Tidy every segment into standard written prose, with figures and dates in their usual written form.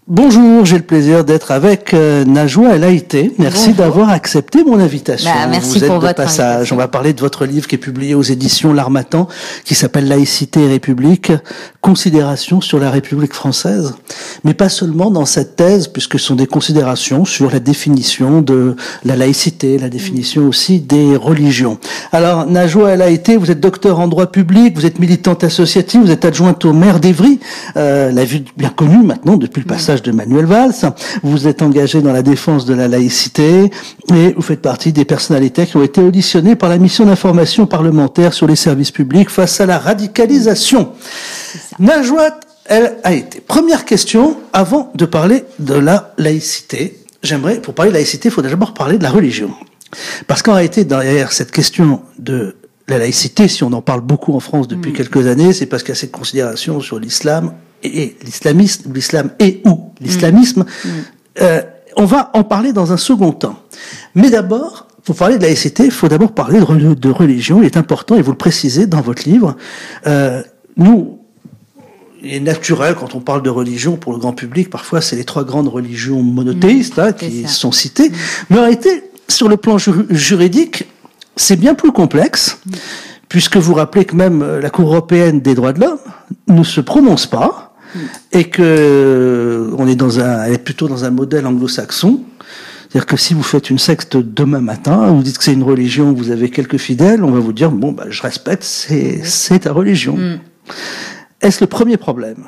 Bonjour, j'ai le plaisir d'être avec Najwa El Haïté. Merci d'avoir accepté mon invitation. Merci Vous êtes pour de votre passage. invitation. On va parler de votre livre qui est publié aux éditions L'Harmattan, qui s'appelle Laïcité et République, considérations sur la République française. Mais pas seulement dans cette thèse, puisque ce sont des considérations sur la définition de la laïcité, la définition aussi des religions. Alors, Najwa El Haïté, vous êtes docteur en droit public, vous êtes militante associative, vous êtes adjointe au maire d'Évry, la ville bien connue maintenant depuis le passage de Manuel Valls. Vous êtes engagé dans la défense de la laïcité et vous faites partie des personnalités qui ont été auditionnées par la mission d'information parlementaire sur les services publics face à la radicalisation. Najwa El Haïté. Première question, avant de parler de la laïcité, pour parler de laïcité, il faut d'abord parler de la religion. Parce qu'en réalité, derrière cette question de la laïcité, si on en parle beaucoup en France depuis quelques années, c'est parce qu'il y a cette considération sur l'islam et l'islamisme, l'islam et ou l'islamisme. On va en parler dans un second temps. Mais d'abord, pour parler de laïcité, il faut d'abord parler de religion. Il est important, et vous le précisez dans votre livre, il est naturel, quand on parle de religion pour le grand public, parfois c'est les trois grandes religions monothéistes qui sont citées. Mais en réalité, sur le plan juridique, c'est bien plus complexe, puisque vous rappelez que même la Cour européenne des droits de l'homme ne se prononce pas, et que elle est plutôt dans un modèle anglo-saxon. C'est-à-dire que si vous faites une secte demain matin, vous dites que c'est une religion, vous avez quelques fidèles, on va vous dire, je respecte, c'est ta religion. Est-ce le premier problème ?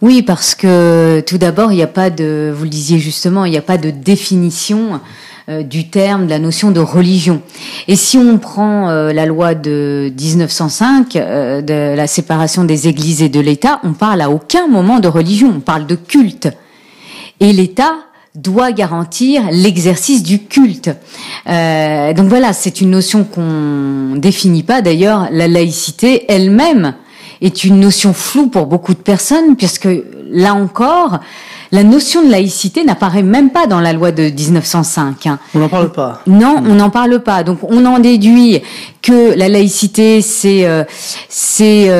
Oui, parce que tout d'abord, vous le disiez justement, il n'y a pas de définition du terme, de la notion de religion. Et si on prend la loi de 1905, de la séparation des églises et de l'État, on parle à aucun moment de religion, on parle de culte. Et l'État doit garantir l'exercice du culte. Donc voilà, c'est une notion qu'on définit pas. D'ailleurs, la laïcité elle-même est une notion floue pour beaucoup de personnes, puisque là encore, la notion de laïcité n'apparaît même pas dans la loi de 1905. On n'en parle pas. Non, on n'en parle pas. Donc on en déduit que la laïcité, c'est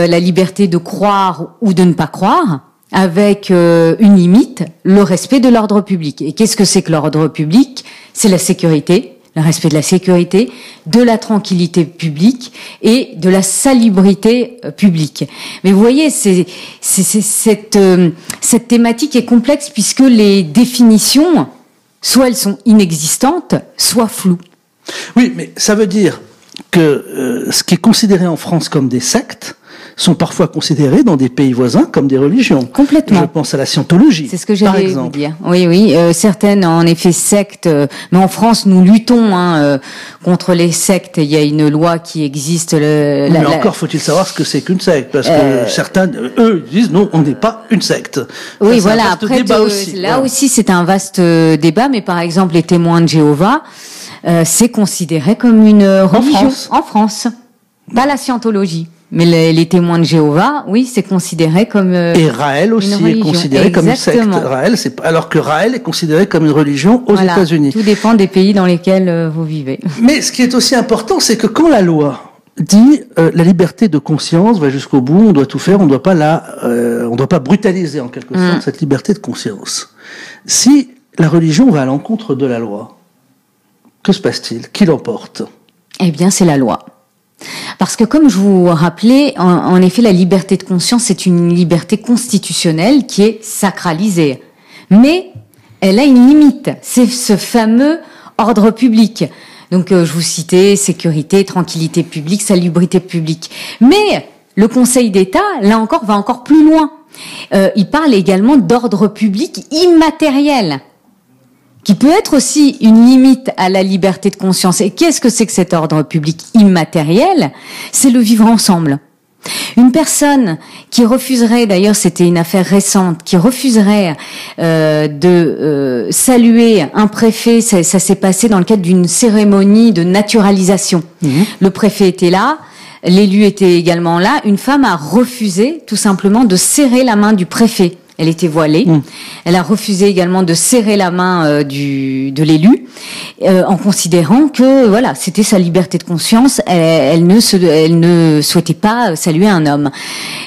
la liberté de croire ou de ne pas croire, avec une limite, le respect de l'ordre public. Et qu'est-ce que c'est que l'ordre public ? C'est la sécurité, le respect de la sécurité, de la tranquillité publique et de la salubrité publique. Mais vous voyez, cette thématique est complexe puisque les définitions, soit elles sont inexistantes, soit floues. Oui, mais ça veut dire que ce qui est considéré en France comme des sectes sont parfois considérés dans des pays voisins comme des religions. Complètement. Je pense à la scientologie, c'est ce que j'allais vous dire. Oui, certaines en effet sectes, mais en France nous luttons contre les sectes. Il y a une loi qui existe. Mais encore faut-il savoir ce que c'est qu'une secte, parce que certains, eux, disent non, on n'est pas une secte. Oui, voilà. Après, aussi, c'est un vaste débat. Mais par exemple, les témoins de Jéhovah, c'est considéré comme une religion en France. Pas la scientologie. Mais les témoins de Jéhovah, oui, c'est considéré comme et Raël aussi est considéré comme une secte. Raël, alors que Raël est considéré comme une religion aux États-Unis. Tout dépend des pays dans lesquels vous vivez. Mais ce qui est aussi important, c'est que quand la loi dit la liberté de conscience va jusqu'au bout, on doit tout faire, on doit pas brutaliser en quelque sorte cette liberté de conscience. Si la religion va à l'encontre de la loi, que se passe-t-il ? Qui l'emporte ? Eh bien, c'est la loi. Parce que comme je vous rappelais, en effet, la liberté de conscience est une liberté constitutionnelle qui est sacralisée. Mais elle a une limite. C'est ce fameux ordre public. Donc, je vous citais sécurité, tranquillité publique, salubrité publique. Mais le Conseil d'État, là encore, va encore plus loin. Il parle également d'ordre public immatériel, qui peut être aussi une limite à la liberté de conscience. Et qu'est-ce que c'est que cet ordre public immatériel ? C'est le vivre ensemble. Une personne qui refuserait, d'ailleurs c'était une affaire récente, qui refuserait de saluer un préfet, ça s'est passé dans le cadre d'une cérémonie de naturalisation. Le préfet était là, l'élu était également là, une femme a refusé tout simplement de serrer la main du préfet. Elle était voilée. Elle a refusé également de serrer la main de l'élu, en considérant que voilà, c'était sa liberté de conscience. Elle ne souhaitait pas saluer un homme.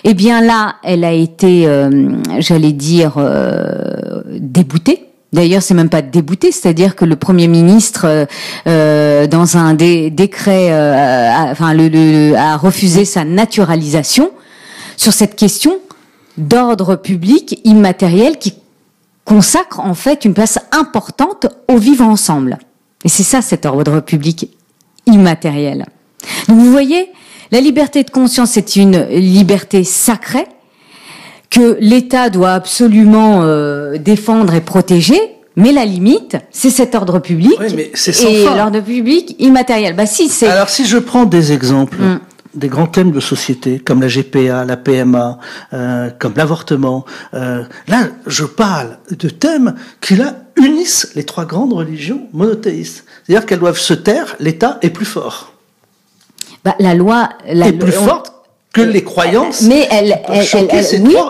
Eh bien là, elle a été, j'allais dire, déboutée. D'ailleurs, c'est même pas débouté, c'est-à-dire que le Premier ministre, dans un décret, a refusé sa naturalisation sur cette question d'ordre public immatériel qui consacre en fait une place importante au vivre ensemble. Et c'est ça, cet ordre public immatériel. Donc vous voyez, la liberté de conscience, c'est une liberté sacrée que l'État doit absolument défendre et protéger, mais la limite, c'est cet ordre public et l'ordre public immatériel. Bah si, c'est. Alors si je prends des exemples, des grands thèmes de société comme la GPA, la PMA, comme l'avortement, là je parle de thèmes qui là unissent les trois grandes religions monothéistes. C'est-à-dire qu'elles doivent se taire, l'État est plus fort. Bah la loi est plus forte que les croyances. Mais oui.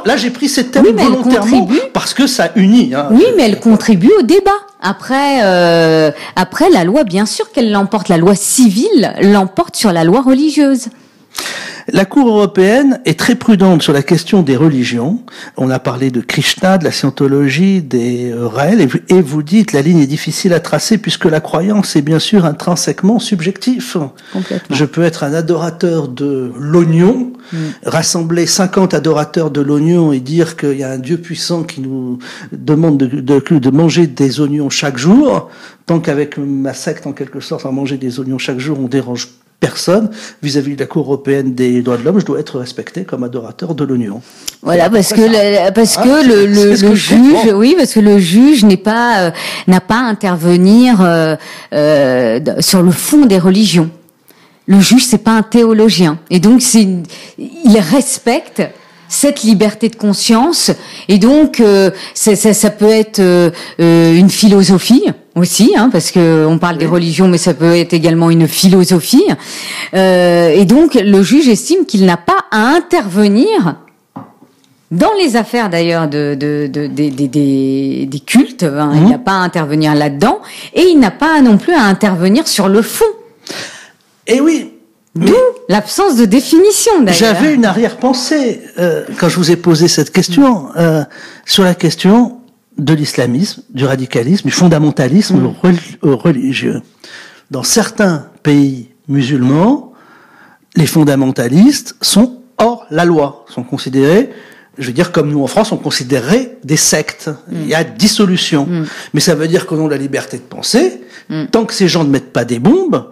Là, j'ai pris ces thèmes volontairement parce que ça unit. Hein. Oui, mais elle contribue au débat. Après, la loi, bien sûr qu'elle l'emporte. La loi civile l'emporte sur la loi religieuse. La Cour européenne est très prudente sur la question des religions. On a parlé de Krishna, de la scientologie, des réels, et vous dites la ligne est difficile à tracer puisque la croyance est bien sûr intrinsèquement subjectif. Complètement. Je peux être un adorateur de l'oignon, rassembler 50 adorateurs de l'oignon et dire qu'il y a un Dieu puissant qui nous demande de manger des oignons chaque jour, tant qu'avec ma secte en quelque sorte, à manger des oignons chaque jour, on dérange personne vis-à-vis de la Cour européenne des droits de l'homme, je dois être respecté comme adorateur de l'oignon. Voilà, parce que le juge, oui, parce que le juge n'a pas à intervenir sur le fond des religions. Le juge, c'est pas un théologien, et donc il respecte cette liberté de conscience, et donc ça peut être une philosophie aussi, hein, parce que on parle des religions, mais ça peut être également une philosophie. Et donc le juge estime qu'il n'a pas à intervenir dans les affaires d'ailleurs des cultes. Hein, il n'a pas à intervenir là-dedans, et il n'a pas non plus à intervenir sur le fond. Et oui. D'où l'absence de définition, d'ailleurs. J'avais une arrière-pensée quand je vous ai posé cette question sur la question de l'islamisme, du radicalisme, du fondamentalisme religieux. Dans certains pays musulmans, les fondamentalistes sont hors la loi, sont considérés, je veux dire, comme nous en France, on considérerait des sectes. Il y a dissolution. Mais ça veut dire qu'au nom de la liberté de penser, tant que ces gens ne mettent pas des bombes,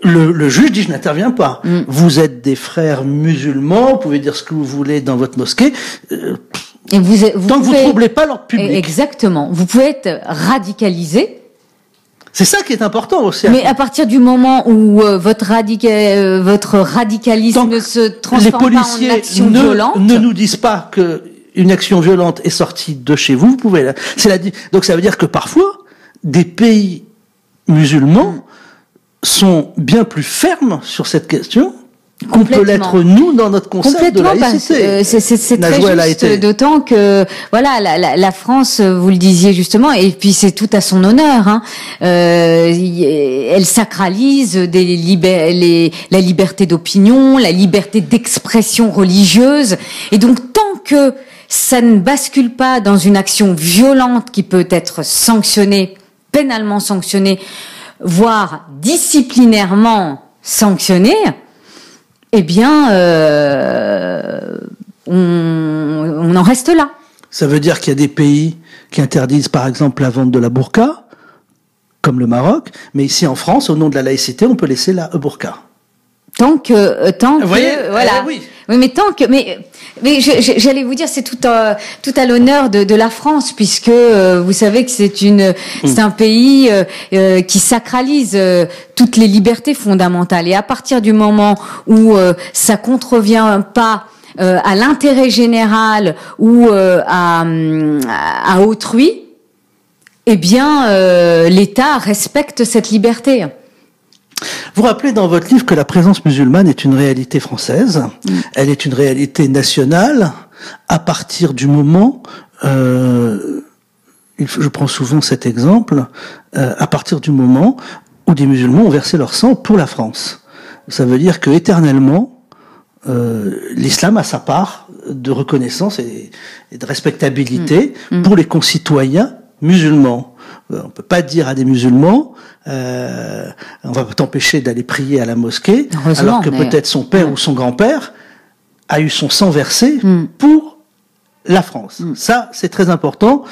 le juge dit je n'interviens pas. Vous êtes des frères musulmans, vous pouvez dire ce que vous voulez dans votre mosquée. Et vous tant que vous ne troublez pas l'ordre public. Exactement. Vous pouvez être radicalisé. C'est ça qui est important aussi. Mais à partir du moment où votre radicalisme ne se transforme pas en action violente, ne nous disent pas que une action violente est sortie de chez vous, vous pouvez. Donc ça veut dire que parfois des pays musulmans sont bien plus fermes sur cette question qu'on peut l'être nous dans notre concept de laïcité. C'est très juste, d'autant que voilà la France, vous le disiez justement, et puis c'est tout à son honneur. Hein, elle sacralise la liberté d'opinion, la liberté d'expression religieuse, et donc tant que ça ne bascule pas dans une action violente qui peut être sanctionnée, pénalement sanctionnée, voire disciplinairement sanctionnée, eh bien, on en reste là. Ça veut dire qu'il y a des pays qui interdisent, par exemple, la vente de la burqa, comme le Maroc, mais ici en France, au nom de la laïcité, on peut laisser la burqa. Tant que voilà. Oui, mais tant que mais j'allais vous dire, c'est tout à l'honneur de la France, puisque vous savez que c'est un pays qui sacralise toutes les libertés fondamentales, et à partir du moment où ça contrevient pas à l'intérêt général ou à autrui, eh bien l'État respecte cette liberté. Vous rappelez dans votre livre que la présence musulmane est une réalité française, elle est une réalité nationale, à partir du moment, je prends souvent cet exemple, à partir du moment où des musulmans ont versé leur sang pour la France. Ça veut dire que éternellement, l'islam a sa part de reconnaissance et de respectabilité pour les concitoyens musulmans. On peut pas dire à des musulmans, on va t'empêcher d'aller prier à la mosquée, alors que peut-être son père ou son grand-père a eu son sang versé pour la France. Ça, c'est très important.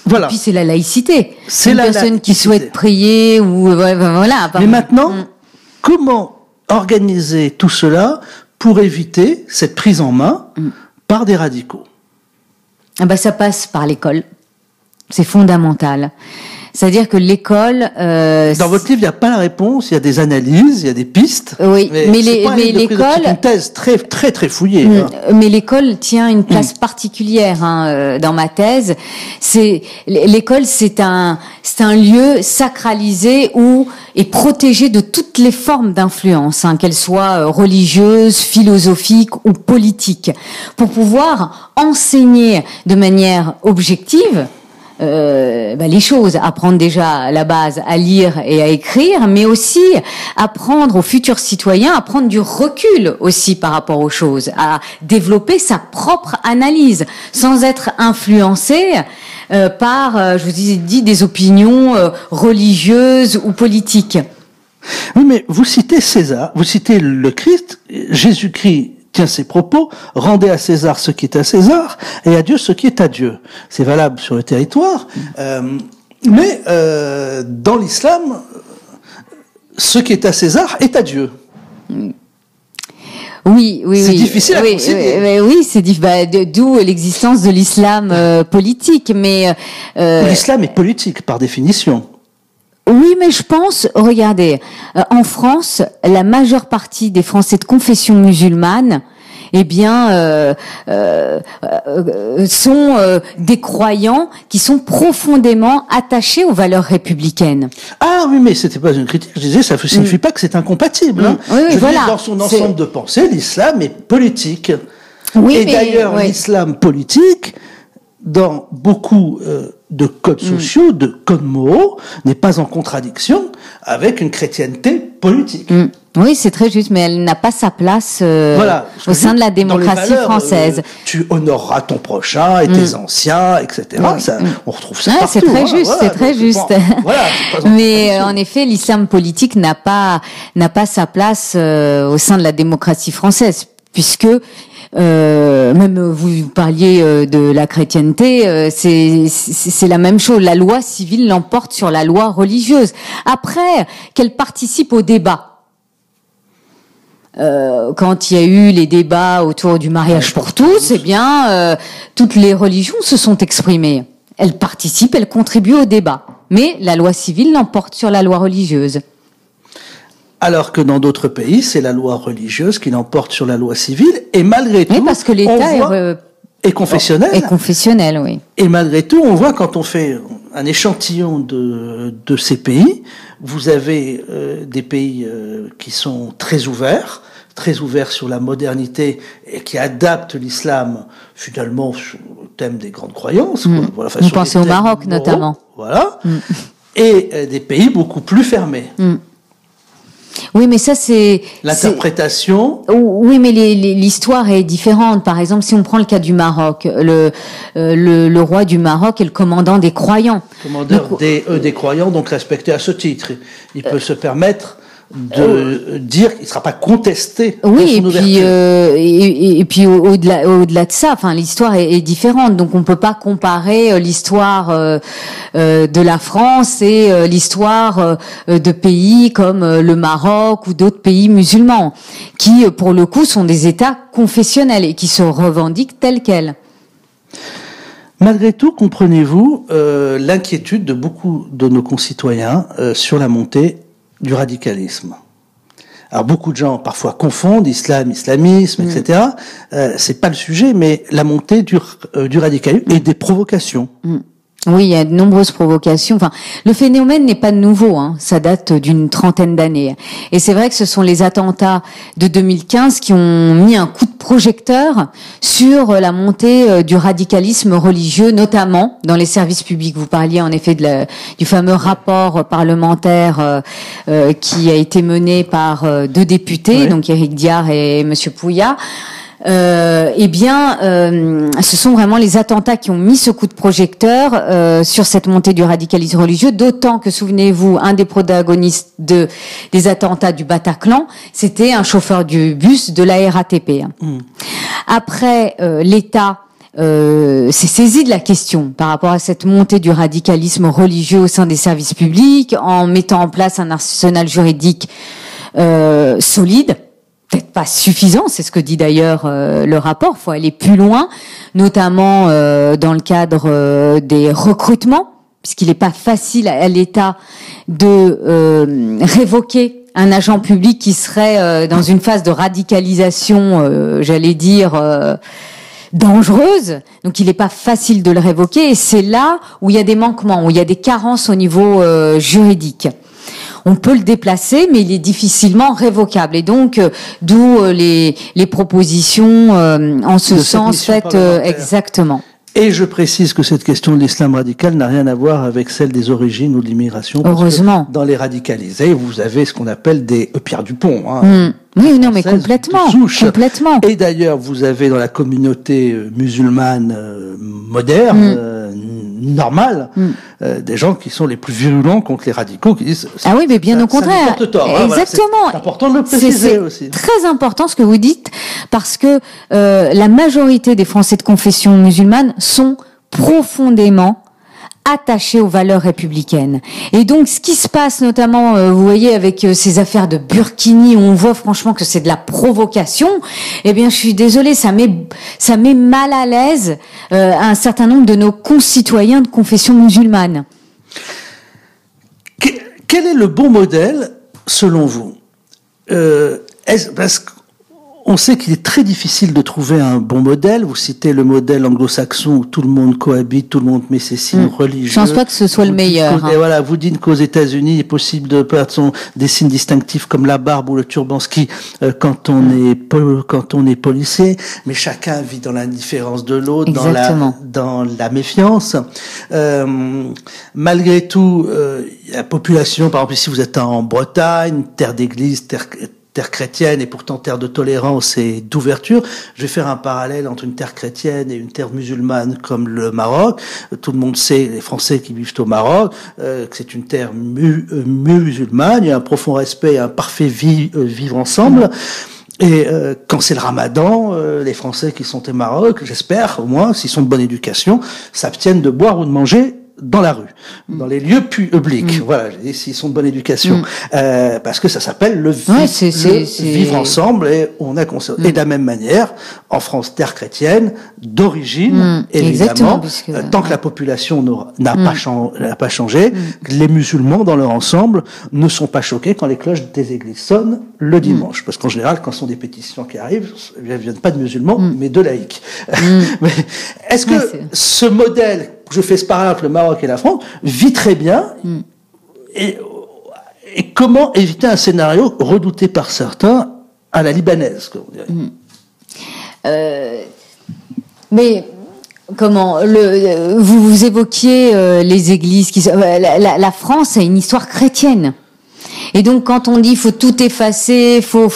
Voilà. Et puis c'est la laïcité. C'est une personne qui souhaite prier ou voilà. Mais maintenant, comment organiser tout cela pour éviter cette prise en main par des radicaux? Ça passe par l'école. C'est fondamental. C'est-à-dire que l'école... Dans votre livre, il n'y a pas la réponse, il y a des analyses, il y a des pistes. Oui, mais l'école... C'est une thèse très fouillée. Mais l'école tient une place particulière dans ma thèse. L'école, c'est un lieu sacralisé et protégé de toutes les formes d'influence, qu'elles soient religieuses, philosophiques ou politiques, pour pouvoir enseigner de manière objective les choses, apprendre déjà à la base à lire et à écrire, mais aussi apprendre aux futurs citoyens à prendre du recul aussi par rapport aux choses, à développer sa propre analyse sans être influencé par, je vous ai dit, des opinions religieuses ou politiques. Oui, mais vous citez César, vous citez le Christ, Jésus-Christ tient ses propos, rendez à César ce qui est à César et à Dieu ce qui est à Dieu. C'est valable sur le territoire, mais dans l'islam, ce qui est à César est à Dieu. Oui. C'est difficile à concilier. Oui, c'est d'où l'existence de l'islam politique, mais l'islam est politique par définition. Oui, mais je pense, regardez, en France, la majeure partie des Français de confession musulmane, sont des croyants qui sont profondément attachés aux valeurs républicaines. Ah oui, mais c'était pas une critique. Je disais, ça ne signifie pas que c'est incompatible. Oui, je veux dire, dans son ensemble de pensée, l'islam est politique. Oui, et d'ailleurs, l'islam politique, dans beaucoup de codes sociaux, de codes moraux, n'est pas en contradiction avec une chrétienté politique. Oui, c'est très juste, mais elle n'a pas sa place au sein de la démocratie française. Tu honoreras ton prochain et tes anciens, etc. Ça, on retrouve ça partout. C'est très juste, c'est très juste. Mais en effet, l'islam politique n'a pas sa place au sein de la démocratie française, puisque même vous parliez de la chrétienteté, c'est la même chose. La loi civile l'emporte sur la loi religieuse. Après, qu'elle participe au débat. Quand il y a eu les débats autour du mariage pour tous, toutes les religions se sont exprimées. Elles participent, elles contribuent au débat. Mais la loi civile l'emporte sur la loi religieuse. Alors que dans d'autres pays, c'est la loi religieuse qui l'emporte sur la loi civile, et malgré tout, parce que l'État est confessionnel. Est confessionnel, oui. Et malgré tout, on voit quand on fait un échantillon de ces pays, vous avez des pays qui sont très ouverts sur la modernité et qui adaptent l'islam finalement sur le thème des grandes croyances. Voilà, vous pensez au Maroc moraux, notamment. Voilà. Et des pays beaucoup plus fermés. Oui, mais ça c'est l'interprétation. Oui, mais l'histoire est différente. Par exemple, si on prend le cas du Maroc, le roi du Maroc est le commandant des croyants. Commandeur des croyants, donc respecté à ce titre. Il peut se permettre de dire qu'il ne sera pas contesté. Oui, et puis au-delà de ça, l'histoire est différente. Donc on peut pas comparer l'histoire de la France et l'histoire de pays comme le Maroc ou d'autres pays musulmans, qui pour le coup sont des États confessionnels et qui se revendiquent tels quels. Malgré tout, comprenez-vous l'inquiétude de beaucoup de nos concitoyens sur la montée du radicalisme. Alors beaucoup de gens parfois confondent islamisme, etc. C'est pas le sujet, mais la montée du radicalisme et des provocations. Oui, il y a de nombreuses provocations. Enfin, le phénomène n'est pas nouveau, hein. Ça date d'une trentaine d'années. Et c'est vrai que ce sont les attentats de 2015 qui ont mis un coup de projecteur sur la montée du radicalisme religieux, notamment dans les services publics. Vous parliez en effet du fameux rapport parlementaire qui a été mené par deux députés, oui. Donc Éric Diard et Monsieur Pouillat. Ce sont vraiment les attentats qui ont mis ce coup de projecteur sur cette montée du radicalisme religieux, d'autant que, souvenez-vous, un des protagonistes des attentats du Bataclan, c'était un chauffeur du bus de la RATP. Après, l'État s'est saisi de la question par rapport à cette montée du radicalisme religieux au sein des services publics, en mettant en place un arsenal juridique solide. Peut-être pas suffisant, c'est ce que dit d'ailleurs le rapport. Il faut aller plus loin, notamment dans le cadre des recrutements, puisqu'il n'est pas facile à l'État de révoquer un agent public qui serait dans une phase de radicalisation, j'allais dire, dangereuse. Donc il n'est pas facile de le révoquer, et c'est là où il y a des manquements, où il y a des carences au niveau juridique. On peut le déplacer, mais il est difficilement révocable. Et donc, d'où les propositions en ce sens faites exactement. Et je précise que cette question de l'islam radical n'a rien à voir avec celle des origines ou de l'immigration. Heureusement. Dans les radicalisés, vous avez ce qu'on appelle des Pierre Dupont. Hein, Oui, non, mais complètement. Complètement. Et d'ailleurs, vous avez dans la communauté musulmane moderne, normale, des gens qui sont les plus virulents contre les radicaux, qui disent ah oui, mais bien au contraire. Tort, exactement. Voilà, c'est important de le préciser aussi. Très important ce que vous dites, parce que la majorité des Français de confession musulmane sont profondément attachés aux valeurs républicaines. Et donc, ce qui se passe notamment, vous voyez, avec ces affaires de Burkini, où on voit franchement que c'est de la provocation, eh bien, je suis désolée, ça met mal à l'aise un certain nombre de nos concitoyens de confession musulmane. Quel est le bon modèle, selon vous? Parce qu'on sait qu'il est très difficile de trouver un bon modèle. Vous citez le modèle anglo-saxon où tout le monde cohabite, tout le monde met ses signes religieux. Je pense pas que ce soit le meilleur. Et voilà, vous dites qu'aux États-Unis, il est possible de perdre des signes distinctifs comme la barbe ou le turban ski quand on est policier. Mais chacun vit dans l'indifférence de l'autre, dans la méfiance. Malgré tout, la population, par exemple, ici vous êtes en Bretagne, terre d'église, terre chrétienne et pourtant terre de tolérance et d'ouverture. Je vais faire un parallèle entre une terre chrétienne et une terre musulmane comme le Maroc. Tout le monde sait, les Français qui vivent au Maroc, que c'est une terre musulmane. Il y a un profond respect et un parfait vivre ensemble. Et quand c'est le Ramadan, les Français qui sont au Maroc, j'espère au moins, s'ils sont de bonne éducation, s'abstiennent de boire ou de manger dans la rue, dans les lieux publics. Voilà, s'ils sont de bonne éducation, parce que ça s'appelle le vivre ensemble, et on a et de la même manière, en France, terre chrétienne d'origine, évidemment, tant que la population n'a pas changé, les musulmans dans leur ensemble ne sont pas choqués quand les cloches des églises sonnent le dimanche, parce qu'en général, quand ce sont des pétitions qui arrivent, elles ne viennent pas de musulmans, mais de laïcs. Mais est-ce que ce modèle, je fais ce parallèle entre le Maroc et la France, vit très bien. Et comment éviter un scénario redouté par certains à la libanaise, comme vous direz. Mais comment vous évoquiez les églises la France a une histoire chrétienne. Et donc, quand on dit faut tout effacer, faut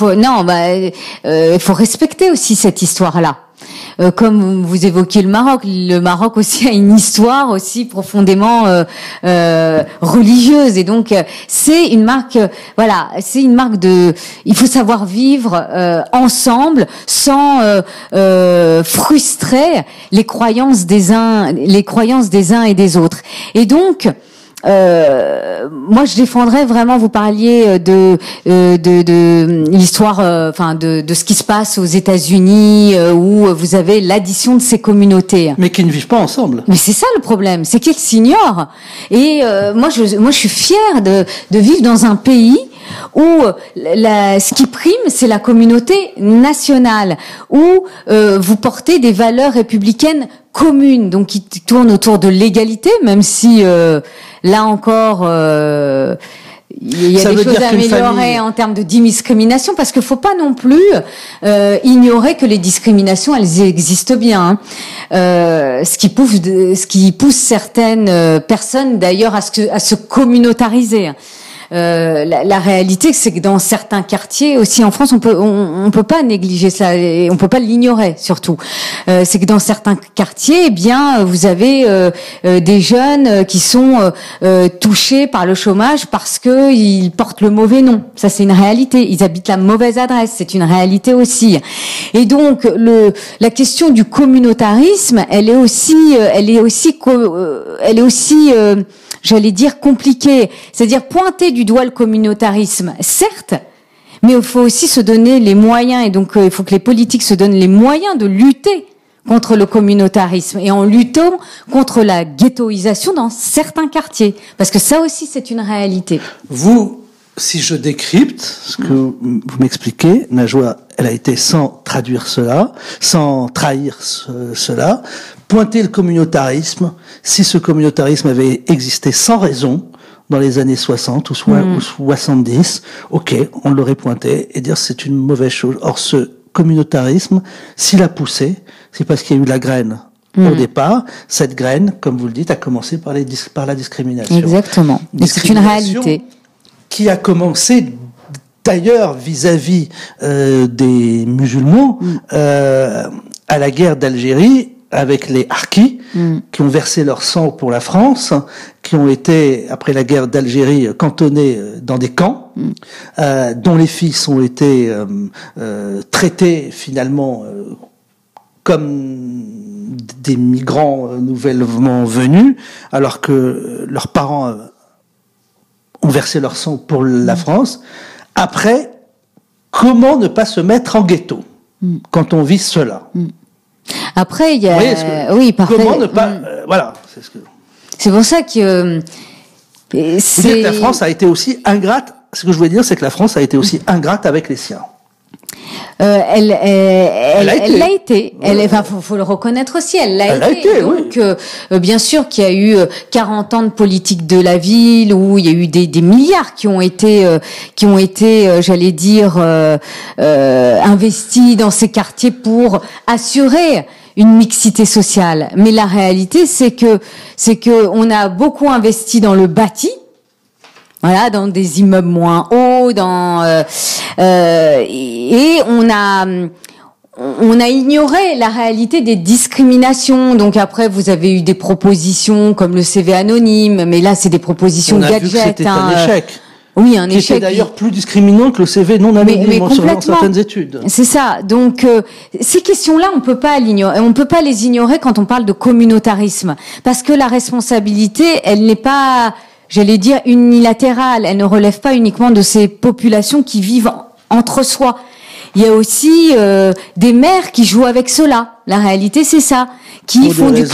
respecter aussi cette histoire-là. Comme vous évoquiez le Maroc aussi a une histoire aussi profondément religieuse, et donc c'est une marque, il faut savoir vivre ensemble sans frustrer les croyances des uns et des autres. Et donc moi, je défendrais vraiment. Vous parliez de l'histoire, de ce qui se passe aux États-Unis, où vous avez l'addition de ces communautés. Mais qui ne vivent pas ensemble. Mais c'est ça le problème, c'est qu'ils s'ignorent. Et moi, je suis fière de vivre dans un pays où ce qui prime, c'est la communauté nationale, où vous portez des valeurs républicaines communes, donc qui tournent autour de l'égalité, même si là encore il y a des choses à améliorer en termes de discrimination, parce qu'il faut pas non plus ignorer que les discriminations, elles existent bien. Ce qui pousse certaines personnes d'ailleurs à se communautariser. La réalité, c'est que dans certains quartiers aussi en France, on peut pas négliger ça et on peut pas l'ignorer surtout. C'est que dans certains quartiers, eh bien, vous avez des jeunes qui sont touchés par le chômage parce que ils portent le mauvais nom. Ça, c'est une réalité. Ils habitent la mauvaise adresse. C'est une réalité aussi. Et donc, la question du communautarisme, elle est aussi j'allais dire compliqué, c'est-à-dire pointer du doigt le communautarisme, certes, mais il faut aussi se donner les moyens, et donc il faut que les politiques se donnent les moyens de lutter contre le communautarisme, et en luttant contre la ghettoisation dans certains quartiers, parce que ça aussi c'est une réalité. Vous, si je décrypte ce que vous m'expliquez, Najwa, elle a été sans traduire cela, sans trahir cela, pointer le communautarisme, si ce communautarisme avait existé sans raison dans les années 60 ou 70, ok, on l'aurait pointé et dire c'est une mauvaise chose. Or ce communautarisme, s'il a poussé, c'est parce qu'il y a eu la graine. Au départ, cette graine, comme vous le dites, a commencé par la discrimination. Exactement. Et c'est une réalité. Qui a commencé d'ailleurs vis-à-vis des musulmans à la guerre d'Algérie avec les harkis qui ont versé leur sang pour la France, qui ont été après la guerre d'Algérie cantonnés dans des camps, dont les fils ont été traités finalement comme des migrants nouvellement venus, alors que leurs parents ont versé leur sang pour la France. Après, comment ne pas se mettre en ghetto quand on vit cela? Après, il y a... oui, parfait. Comment ne pas... voilà. C'est pour ça que... Vous dites que la France a été aussi ingrate. Ce que je voulais dire, c'est que la France a été aussi ingrate avec les siens. Elle l'a été. Faut le reconnaître aussi. Elle l'a été. Donc, bien sûr qu'il y a eu 40 ans de politique de la ville où il y a eu des milliards qui ont été, j'allais dire, investis dans ces quartiers pour assurer une mixité sociale. Mais la réalité, c'est que on a beaucoup investi dans le bâti. Voilà, dans des immeubles moins hauts, et on a ignoré la réalité des discriminations. Donc après, vous avez eu des propositions comme le CV anonyme, mais là, c'est des propositions gadgets. Vu que c'était un échec. Oui, un échec. Qui était d'ailleurs plus discriminant que le CV non anonyme selon certaines études. C'est ça. Donc ces questions-là, on peut pas les ignorer quand on parle de communautarisme, parce que la responsabilité, elle n'est pas, j'allais dire, unilatérale. Elle ne relève pas uniquement de ces populations qui vivent entre soi. Il y a aussi des maires qui jouent avec cela. La réalité, c'est ça, qui font du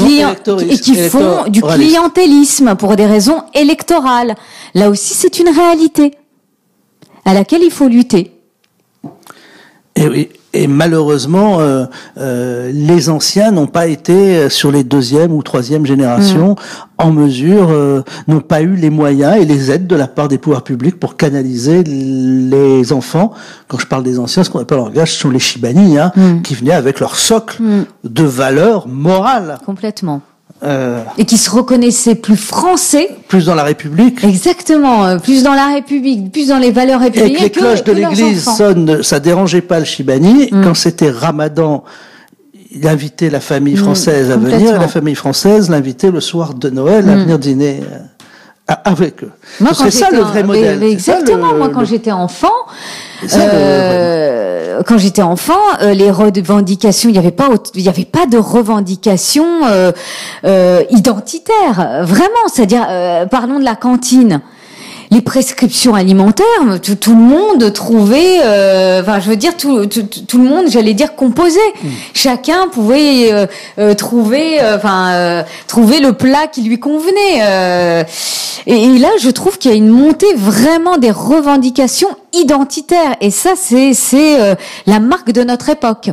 clientélisme pour des raisons électorales. Là aussi, c'est une réalité à laquelle il faut lutter. Et oui. Et malheureusement, les anciens n'ont pas été sur les deuxième ou troisième générations en mesure, n'ont pas eu les moyens et les aides de la part des pouvoirs publics pour canaliser les enfants. Quand je parle des anciens, ce qu'on appelle en langage, ce sont les Chibani, qui venaient avec leur socle de valeurs morales. Complètement. Et qui se reconnaissaient plus français. Plus dans la République. Exactement, plus dans la République, plus dans les valeurs républicaines. Et que les cloches de l'église sonnent, ça dérangeait pas le Chibani. Quand c'était Ramadan, il invitait la famille française à venir, et la famille française l'invitait le soir de Noël à venir dîner avec eux. C'est ça le vrai modèle. Exactement, moi quand j'étais enfant, les revendications, il y avait pas de revendications identitaires, vraiment. C'est-à-dire, parlons de la cantine. les prescriptions alimentaires, tout le monde trouvait, enfin, je veux dire, tout le monde, j'allais dire, composait. Chacun pouvait trouver le plat qui lui convenait. Et là, je trouve qu'il y a une montée vraiment des revendications identitaires. Et ça, c'est la marque de notre époque.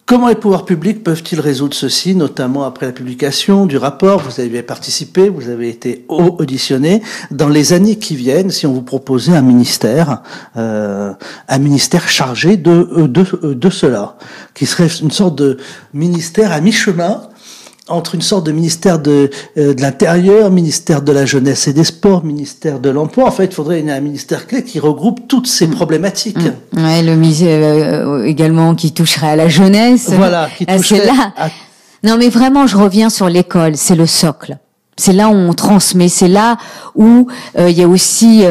Comment les pouvoirs publics peuvent-ils résoudre ceci, notamment après la publication du rapport? Vous avez participé, vous avez été auditionné. Dans les années qui viennent, si on vous proposait un ministère chargé de cela, qui serait une sorte de ministère à mi-chemin entre une sorte de ministère de l'Intérieur, ministère de la Jeunesse et des Sports, ministère de l'Emploi. En fait, il faudrait un ministère clé qui regroupe toutes ces problématiques. Ouais, le ministère également qui toucherait à la jeunesse. Voilà, qui toucherait Non, mais vraiment, je reviens sur l'école, c'est le socle. C'est là où on transmet, c'est là où il y a aussi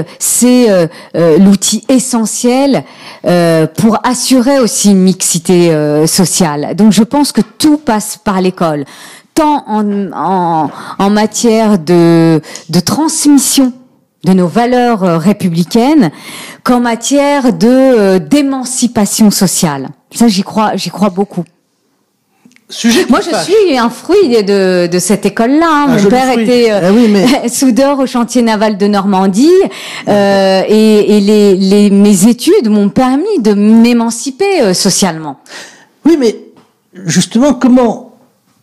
l'outil essentiel pour assurer aussi une mixité sociale. Donc je pense que tout passe par l'école, tant en matière de transmission de nos valeurs républicaines qu'en matière d'émancipation sociale. Ça, j'y crois beaucoup. Moi, je suis un fruit de cette école-là. Mon père était soudeur au chantier naval de Normandie, et mes études m'ont permis de m'émanciper socialement. Oui, mais justement, comment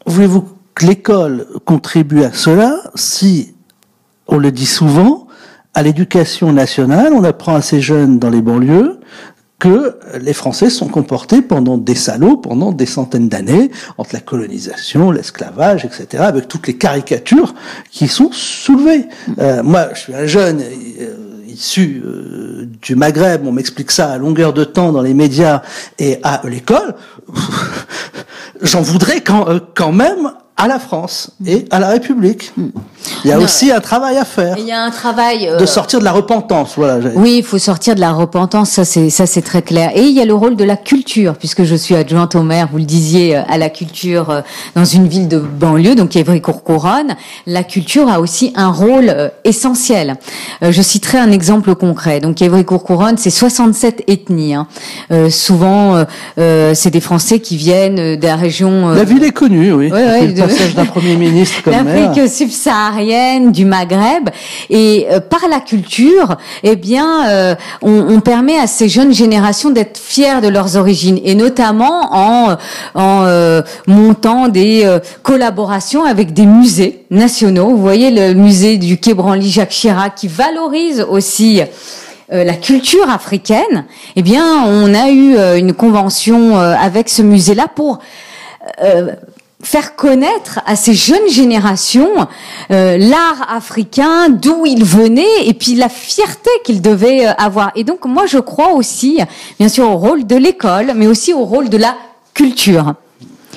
voulez-vous que l'école contribue à cela si, on le dit souvent, à l'éducation nationale, on apprend à ces jeunes dans les banlieues que les Français sont comportés pendant des centaines d'années, entre la colonisation, l'esclavage, etc., avec toutes les caricatures qui sont soulevées. Moi, je suis un jeune issu du Maghreb, on m'explique ça à longueur de temps dans les médias et à l'école. J'en voudrais quand même à la France et à la République. Il y a aussi un travail à faire. Il y a un travail de sortir de la repentance, voilà. Oui, il faut sortir de la repentance, ça c'est très clair. Et il y a le rôle de la culture, puisque je suis adjointe au maire, vous le disiez, à la culture dans une ville de banlieue, donc Évry-Courcouronne. La culture a aussi un rôle essentiel. Je citerai un exemple concret. Donc Évry-Courcouronne, c'est 67 ethnies. Souvent, c'est des Français qui viennent de la région. La ville est connue, oui. Le passage d'un premier ministre comme maire. L'Afrique subsaharienne, du Maghreb, et par la culture, eh bien, on permet à ces jeunes générations d'être fiers de leurs origines, et notamment en montant des collaborations avec des musées nationaux. Vous voyez le musée du Quai Branly Jacques Chirac qui valorise aussi la culture africaine. Eh bien, on a eu une convention avec ce musée-là pour faire connaître à ces jeunes générations l'art africain, d'où il venait, et puis la fierté qu'il devait avoir. Et donc moi je crois aussi, bien sûr, au rôle de l'école, mais aussi au rôle de la culture.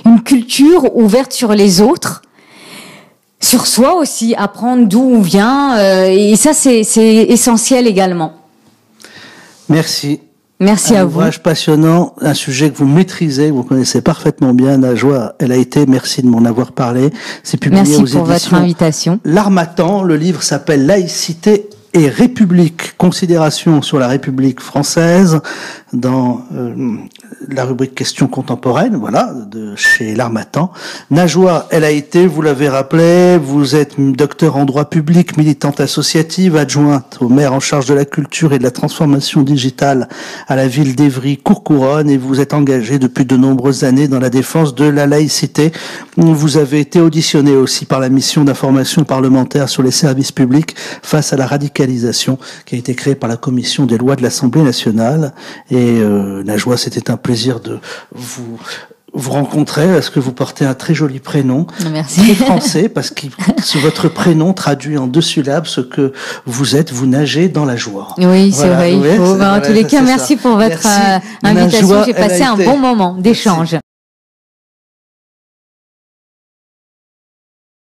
Une culture ouverte sur les autres, sur soi aussi, apprendre d'où on vient, et ça c'est essentiel également. Merci. Merci à vous. Un ouvrage passionnant, un sujet que vous maîtrisez, que vous connaissez parfaitement bien. Najwa El Haïté, merci de m'en avoir parlé. C'est publié aux éditions. Merci pour votre invitation. L'Harmattan, le livre s'appelle Laïcité et République, considération sur la République française, dans la rubrique questions contemporaines, voilà, de chez l'Harmattan. Najwa El Haïté, vous l'avez rappelé, vous êtes docteur en droit public, militante associative, adjointe au maire en charge de la culture et de la transformation digitale à la ville d'Évry-Courcouronne, et vous êtes engagée depuis de nombreuses années dans la défense de la laïcité. Vous avez été auditionné aussi par la mission d'information parlementaire sur les services publics face à la radicalisation qui a été créée par la commission des lois de l'Assemblée nationale. Et Najwa, c'était un plaisir de vous rencontrer, parce que vous portez un très joli prénom. Merci. Très français, parce que votre prénom traduit en 2 syllabes ce que vous êtes, vous nagez dans la joie. Oui, c'est vrai, il faut. En tous les cas, merci pour votre invitation. J'ai passé un bon moment d'échange.